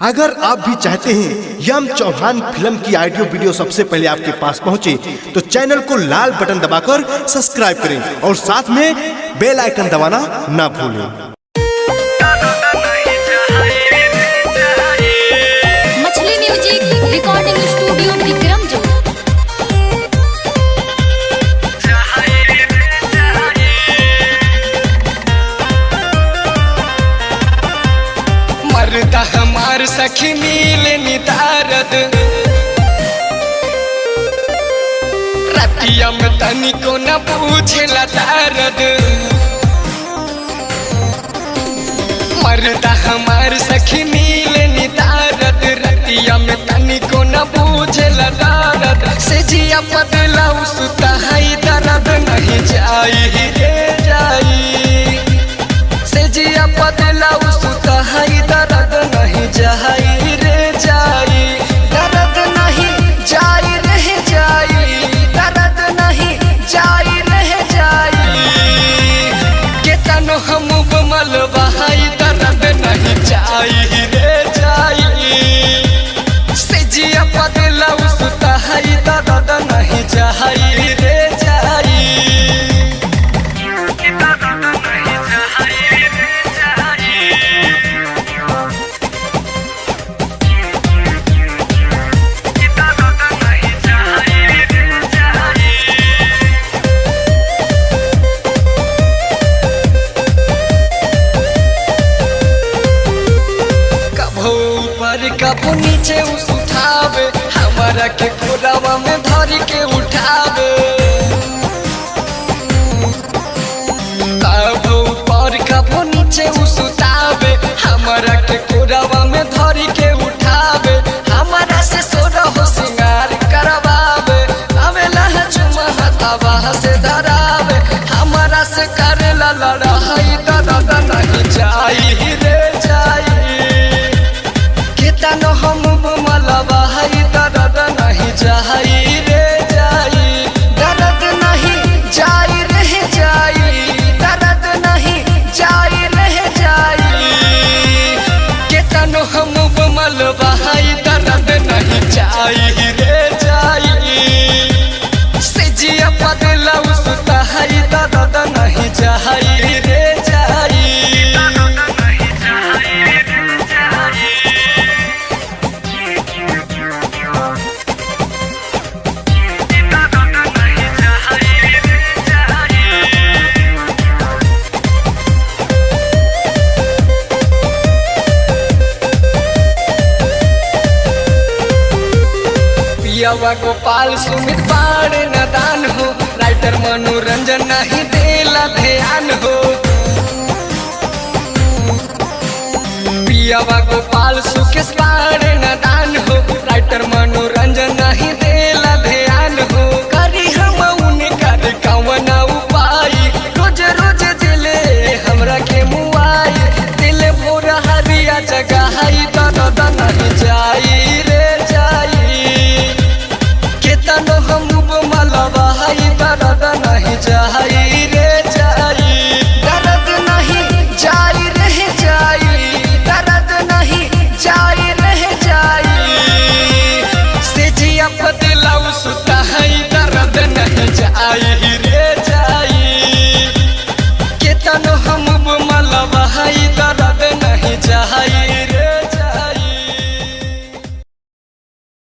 अगर आप भी चाहते हैं यम चौहान फिल्म की ऑडियो वीडियो सबसे पहले आपके पास पहुंचे तो चैनल को लाल बटन दबाकर सब्सक्राइब करें और साथ में बेल आइकन दबाना ना भूलें। मछली म्यूजिक रिकॉर्डिंग स्टूडियो विक्रमजोत। मरदा हमार सखी नीले निदारद रतिया में तनिको न पूछेला दारद। मरदा हमार सखी नीले निदारद रतिया में तनिको न पूछेला दारद। से जिया बदला उसता है दर्द नहीं जाई रे जाई। से जिया बदला उसता है दर्द नहीं जाई रे जाई। दर्द नहीं जाई रह जाई। दर्द नहीं जाई रह जाई। केतनो हम बमल बहाई दर्द नहीं जाई रे जाई। से जिया बदला उसता है दर्द नहीं जाई रे जाई। कबू नीचे उठावे हमारा के कोरावा में धर के उठावे। कबू ऊपर कबू नीचे उठावे हमारा के कोरावा में धर के उठावे। हमारा से सोरा हो सिंगार करवावे। आवेला चुमा हतावा से धरावे। हमारा से करेला लड़ाई दर्द नहीं जाई रे जाई। केतनो हम मलबा है दर्द नहीं जाई रे जाई। दर्द नहीं जाई रह जाई। दर्द नहीं जाई रह जाई। केतनो हम मलबा है दर्द नहीं जाई रे जाई। से जिया बदला उसता है दर्द नहीं जाई रे जाई। पियावा गोपाल सुमित पाड़े नदान हो। राइटर मनोरंजन नहीं देला ध्यान हो। पियावा गोपाल सुकेश पाड़े नदान हो। राइटर मनोरंजन नहीं देला ध्यान हो। करी हम उन्हें कर कवना उपाय। रोज रोज दिले हमरा के मुआई। दिल भोर हरिया जगह दर्द नहीं जाई